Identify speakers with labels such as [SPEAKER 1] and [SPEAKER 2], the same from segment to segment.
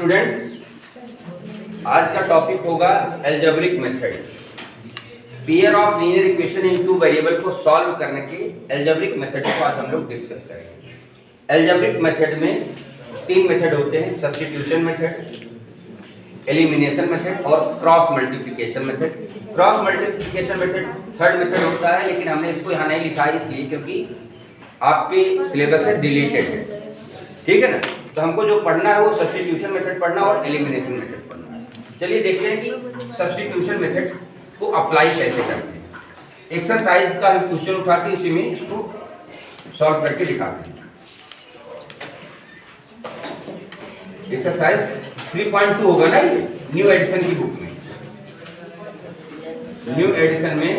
[SPEAKER 1] Students, आज का topic होगा algebraic method. Pair of linear equation in two variable को सॉल्व करने के एल्जेब्रिक मेथड को आज हम लोग डिस्कस करेंगे। एल्जेब्रिक मेथड में तीन मेथड होते हैं, सब्स्टिट्यूशन मेथड, एलिमिनेशन मेथड और cross multiplication method. Cross multiplication method third method होता है, लेकिन हमने इसको यहाँ नहीं लिखा है इसलिए क्योंकि आपके सिलेबस से डिलीटेड है, ठीक है ना। तो हमको जो पढ़ना है वो सब्स्टिट्यूशन मेथड पढ़ना और एलिमिनेशन मेथड पढ़ना है। चलिए देखते हैं कि सब्स्टिट्यूशन मेथड को अप्लाई कैसे करते हैं। एक्सरसाइज का हम क्वेश्चन उठा के इसी में इसको सॉल्व करके दिखाते हैं। एक्सरसाइज 3.2 होगा ना, ये न्यू एडिशन की बुक में, न्यू एडिशन में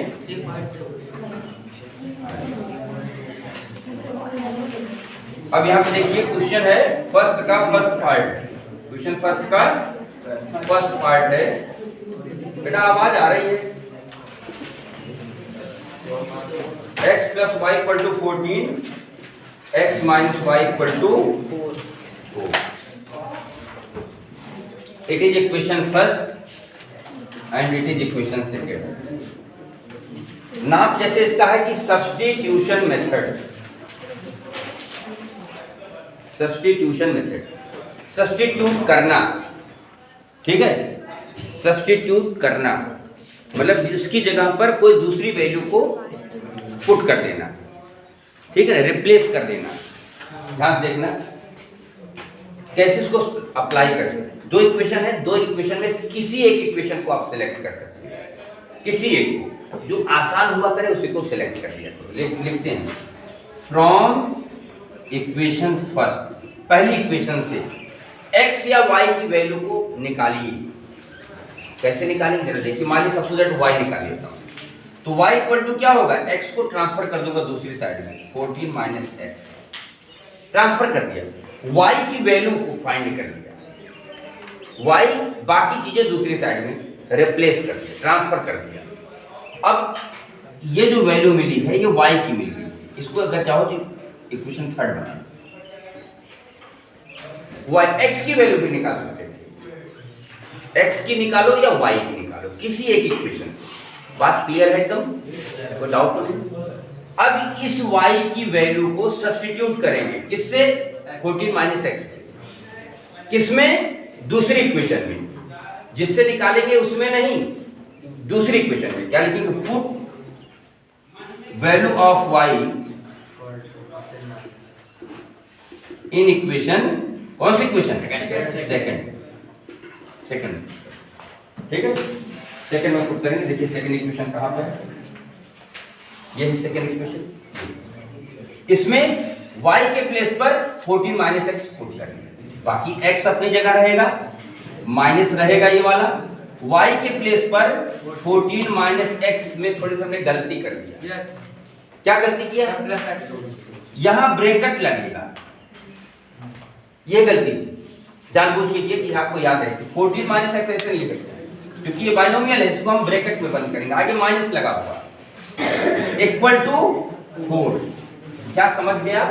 [SPEAKER 1] अब यहाँ पे देखिए क्वेश्चन है फर्स्ट का फर्स्ट पार्ट। क्वेश्चन फर्स्ट का फर्स्ट पार्ट है। बेटा आवाज आ रही है। x plus y equal to 14, x minus y equal to 4. It is equation first and it is equation second. नाम जैसे इसका है कि substitution method, substitution method, substitute करना, ठीक है। सब्स्टिट्यूट करना मतलब उसकी जगह पर कोई दूसरी वैल्यू को पुट कर देना, ठीक है ना, रिप्लेस कर देना। ध्यान से देखना कैसे इसको अप्लाई कर सकते हैं। दो इक्वेशन है, दो इक्वेशन में किसी एक इक्वेशन को आप सिलेक्ट कर सकते हैं, किसी एक को जो आसान हुआ करे उसी को सिलेक्ट कर लिया। लिखते हैं फ्रॉम इक्वेशन फर्स्ट, पहली इक्वेशन से x या y की वैल्यू को निकालिए। कैसे निकालेंगे जरा देखिए। मान लीजिए सबसे पहले y निकाल लेता हूं, तो y इक्वल टू क्या होगा, x को ट्रांसफर कर दूंगा दूसरी साइड में, 14 माइनस x ट्रांसफर कर दिया। y की वैल्यू को फाइंड कर लिया, y बाकी चीजें दूसरी साइड में रिप्लेस कर दिया, ट्रांसफर कर दिया। अब ये जो वैल्यू मिली है ये y की मिल गई। इसको अगर चाहो तो इक्वेशन थर्ड बना, y x की वैल्यू भी निकाल सकते थे, x की निकालो या y की निकालो, किसी एक इक्वेशन से। बात क्लियर है एकदम, कोई डाउट तो नहीं। अब इस y की वैल्यू को सब्स्टिट्यूट करेंगे किससे, 14 माइनस x से। किसमें, दूसरी इक्वेशन में, जिससे निकालेंगे उसमें नहीं, दूसरी इक्वेशन में। क्या लिखेंगे, put value of y in equation, कौन सी इक्वेशन, सेकंड, ठीक है। सेकंड में पुट करेंगे। देखिए सेकंड इक्वेशन कहां पर है, ये है सेकंड इक्वेशन। इसमें y के प्लेस पर 14 माइनस x पुट करेंगे, बाकी x अपनी जगह रहेगा, माइनस रहेगा ये वाला। y के प्लेस पर 14 माइनस x में थोड़ी सी हमने गलती कर दिया। क्या गलती किया, यहां ब्रैकेट लगेगा, ये गलती जानबूझ के किए कि आपको याद रहे। 14 माइनस x ऐसे लिख सकते हैं क्योंकि ये बाइनोमियल है, इसको हम ब्रैकेट में बंद करेंगे, आगे माइनस लगा हुआ इक्वल टू 4। क्या समझ गया,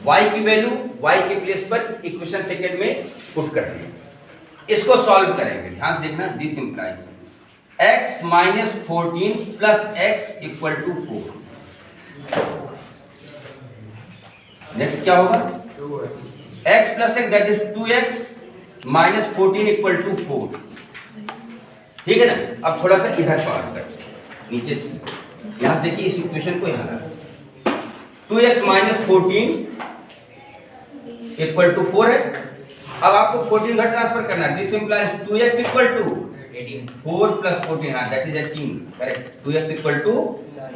[SPEAKER 1] y की वैल्यू y के प्लेस पर इक्वेशन सेकंड में पुट कर देंगे। इसको सॉल्व करेंगे, ध्यान से देखना। This implies x minus 14 plus x equal to 4। Next क्या होगा, x प्लस x that is 2x minus 14 equal to 4, ठीक है ना। अब थोड़ा सा इधर सॉल्व करते हैं, नीचे यहां देखिए इस इक्वेशन को यहां लाओ। 2x माइनस 14 इक्वल टू 4 है। अब आपको 14 घर ट्रांसफर करना है। This implies 2x equal to 4 plus 14, हाँ that is 18, correct. 2x equal to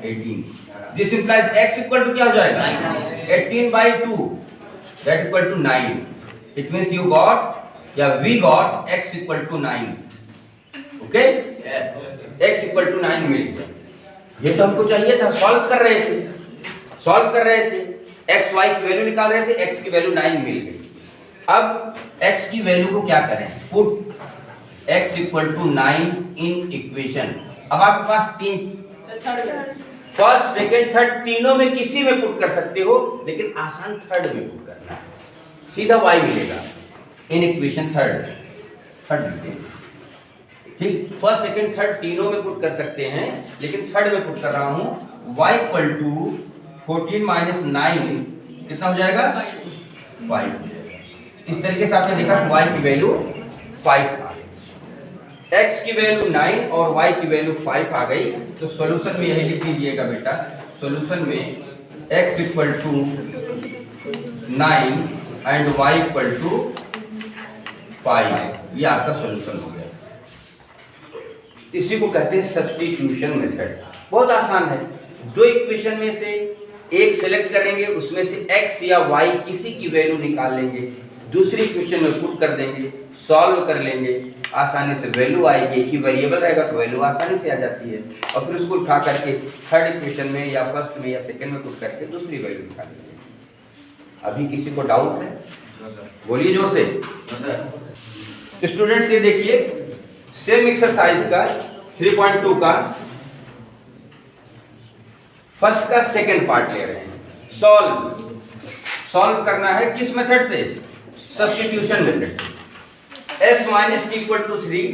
[SPEAKER 1] 18। This implies x equal to क्या हो जाएगा, 18/2 that equal to 9। It means you got या we got x equal to 9, okay. x equal to 9 मिल गया। ये तो हमको चाहिए था, सॉल्व कर रहे थे, x y की वैल्यू निकाल रहे थे, x की वैल्यू 9 मिल गई। अब x की वैल्यू को क्या करें, put x equal to 9 in equation. अब आपके पास तीन, फर्स्ट सेकंड थर्ड तीनों में किसी में पुट कर सकते हो, लेकिन आसान थर्ड में पुट करना है, सीधा y मिलेगा। इन इक्वेशन थर्ड लिखते हैं। ठीक, फर्स्ट सेकंड थर्ड तीनों में पुट कर सकते हैं, लेकिन थर्ड में पुट कर रहा हूं। y इक्वल टू 14 माइनस 9 कितना हो जाएगा 5। इस तरीके से आपने देखा y की वैल्यू 5 आ गई, x की वैल्यू 9 और y की वैल्यू 5 आ गई। तो सॉल्यूशन में यही लिख दीजिएगा बेटा, सॉल्यूशन में x equal to 9 and y equal to 5, ये आपका सॉल्यूशन हो गया। इसी को कहते हैं सब्स्टिट्यूशन मेथड। बहुत आसान है, दो इक्वेशन में से एक सेलेक्ट करेंगे, उसमें से x या y किसी की वैल्यू निकाल लेंगे, दूसरी इक्वेशन में पुट कर देंगे, सॉल्व कर लेंगे, आसानी से वैल्यू आएगी। एक ही वेरिएबल रहेगा तो वैल्यू आसानी से आ जाती है, और फिर उसको उठा करके थर्ड इक्वेशन में या फर्स्ट में या सेकंड में पुट करके दूसरी वैल्यू निकाल लेंगे। अभी किसी को डाउट है? बोलिए जोर से। स्टूडेंट्स ये देखिए, सेम एक्सरसाइज का 3.2 का फर्स्ट का सेकंड पार्ट ले रहे हैं। सॉल्व करना है किस मेथड से? सब्स्टिट्यूशन मेथड से। s minus T equal to 3,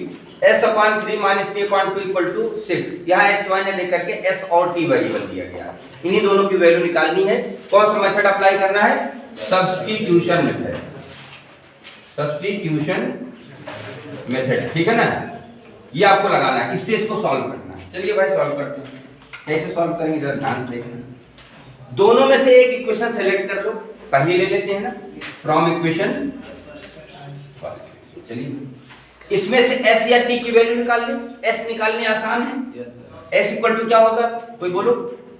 [SPEAKER 1] s upon 3 minus T upon 2 equal to 6। यहाँ x y ने लेकर के s और t वेरिएबल दिया गया है, इन्हीं दोनों की वैल्यू निकालनी है। कौन सा मेथड अप्लाई करना है? सब्स्टिट्यूशन मेथड, सब्स्टिट्यूशन मेथड, ठीक है ना। ये आपको लगाना है, इससे इसको सॉल्व करना है। चलिए भाई सॉल्व करते हैं। कैसे सॉल्व करेंगे जरा ध्यान से देखना। दोनों में से एक इक्वेशन सेलेक्ट कर लो, पहले ले लेते हैं ना, फ्रॉम इक्वेशन फर्स्ट। चलिए इसमें से s या t की वैल्यू निकाल लें। s निकालने आसान है, s इक्वल टू क्या होगा? कोई बोलो।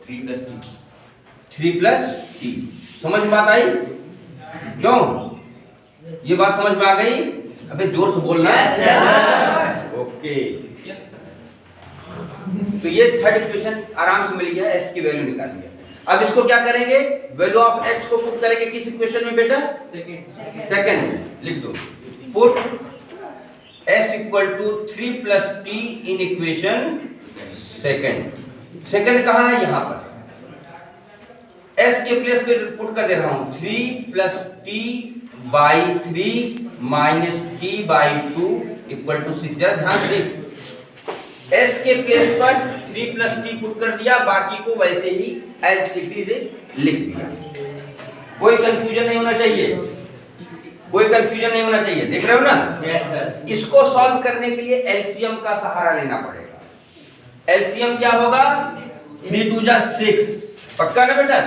[SPEAKER 1] 3 प्लस t। समझ में बात आई? क्यों ये बात समझ में आ गई? अबे जोर से बोलना। ओके, तो ये थर्ड इक्वेशन आराम से मिल गया, s की वैल्यू निकाल लिया। अब इसको क्या करेंगे? वैल्यू ऑफ x को पुट करेंगे किस इक्वेशन में बेटा? सेकंड में। लिख दो, put s equal to 3 plus t in equation second. Second कहाँ है? यहाँ पर s के प्लेस पे पुट कर दे रहा हूं, 3 plus t by 3 minus t by 2 equal to 6। जरा ध्यान से, s के प्लेस पर 3 प्लस t पुट कर दिया, बाकी को वैसे ही एज इट इज लिख दिया। कोई कंफ्यूजन नहीं होना चाहिए, कोई कंफ्यूजन नहीं होना चाहिए। देख रहे हो ना? Yes sir. इसको सॉल्व करने के लिए एलसीएम का सहारा लेना पड़ेगा। एलसीएम क्या होगा? 3 2 जा 6। पक्का ना बेटा?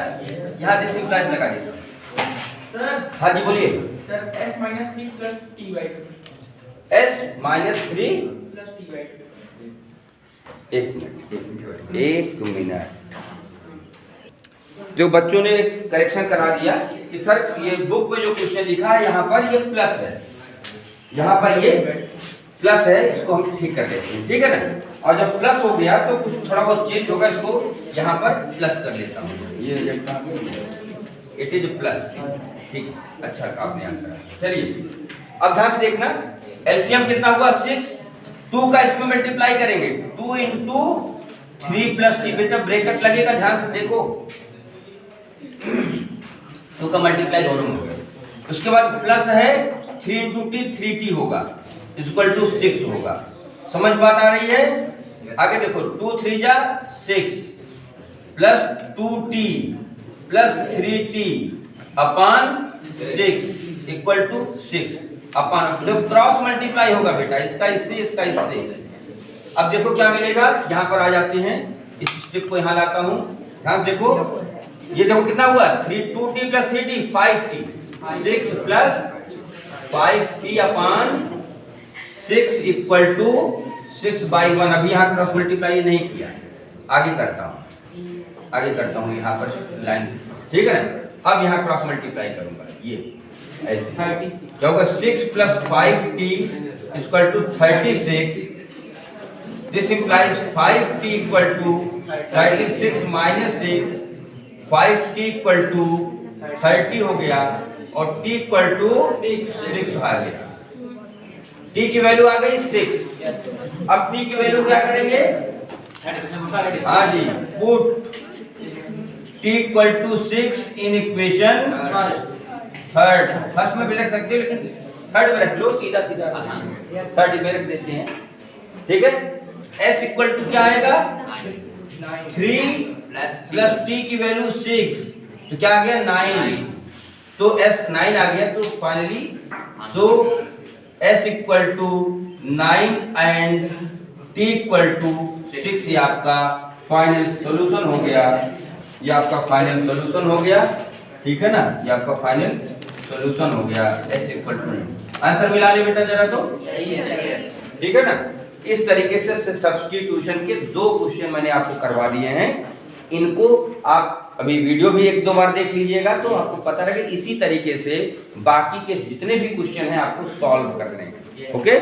[SPEAKER 1] यहाँ दिस इंप्लाइज लगा दीजिए सर। हाँ जी बोलिए
[SPEAKER 2] sir. s minus 3 plus t by 2।
[SPEAKER 1] s minus 3
[SPEAKER 2] plus t by 2।
[SPEAKER 1] एक मिनट। जो बच्चों ने करेक्शन करा दिया कि सर ये बुक में जो क्वेश्चन लिखा है यहाँ पर ये प्लस है, यहाँ पर ये प्लस है, इसको हम ठीक कर लेते हैं, ठीक है ना। और जब प्लस हो गया तो कुछ थोड़ा बहुत चेंज होगा, इसको यहाँ पर प्लस कर लेता हूँ। ये इट इज प्लस, ठीक, अच्छा आपने आंसर। चलिए अब ध्यान से देखना, एलसीएम कितना हुआ? 6। 2 का इसमें मल्टीप्लाई करेंगे, 2 इंटू 3 प्लस टी। बेटा ब्रैकेट लगेगा, ध्यान से देखो। 2 का मल्टीप्लाई दोनों में होगा। उसके बाद प्लस है 3 इंटू टी, 3t होगा, इक्वल टू 6 होगा। समझ बात आ रही है? आगे देखो, 2 3 जा 6 plus 2t plus 3t upon 6 equal to 6 upon, जब क्रॉस मल्टीप्लाई होगा बेटा, इसका इससे इसका इससे। अब देखो क्या मिलेगा, यहाँ पर आ जाते हैं, इस स्टेप को यहाँ लाता हूँ। ध्यान देखो, ये देखो कितना हुआ? 2t plus 3t 5t, 6 plus 5t upon 6 equal to 6 by 1। अभी यहाँ क्रॉस मल्टीप्लाई नहीं किया, आगे करता हूँ यहाँ पर लाइन, ठीक है ना। अब यहाँ क्रॉस मल्टीप्लाई करूंगा, ये ऐसे क्या होगा? 6 plus 5t equal to 36। This implies 5t equal to 36 minus 6, 5t equal to 30 हो गया, और t इक्वल टू 6 आ गया। t की वैल्यू आ गई 6। अब t की वैल्यू क्या करेंगे? हाँ जी, put t equal to 6 in equation third. First में भी लिख सकते हो, लेकिन थर्ड में रख लो, सीधा सीधा थर्ड में रख देते हैं, ठीक है। s इक्वल टू क्या आएगा 3 प्लस t की वैल्यू 6, तो क्या आ गया 9, तो s 9 आ गया, तो फाइनली तो s equal to 9 and t equal to 6, ये आपका फाइनल सॉल्यूशन हो गया, ये आपका फाइनल सॉल्यूशन हो गया, ठीक है ना, ये आपका फाइनल सॉल्यूशन हो गया s इक्वल टू। आंसर मिला ले बेटा जरा, तो ठीक है ना। इस तरीके से सब्स्टिट्यूशन के 2 क्वेश्चन मैंने आपको करवा दिए हैं, इनको आप अभी वीडियो भी 1-2 बार देख लीजिएगा तो आपको पता लगे। इसी तरीके से बाकी के जितने भी क्वेश्चन हैं आपको सॉल्व करने हैं, ओके।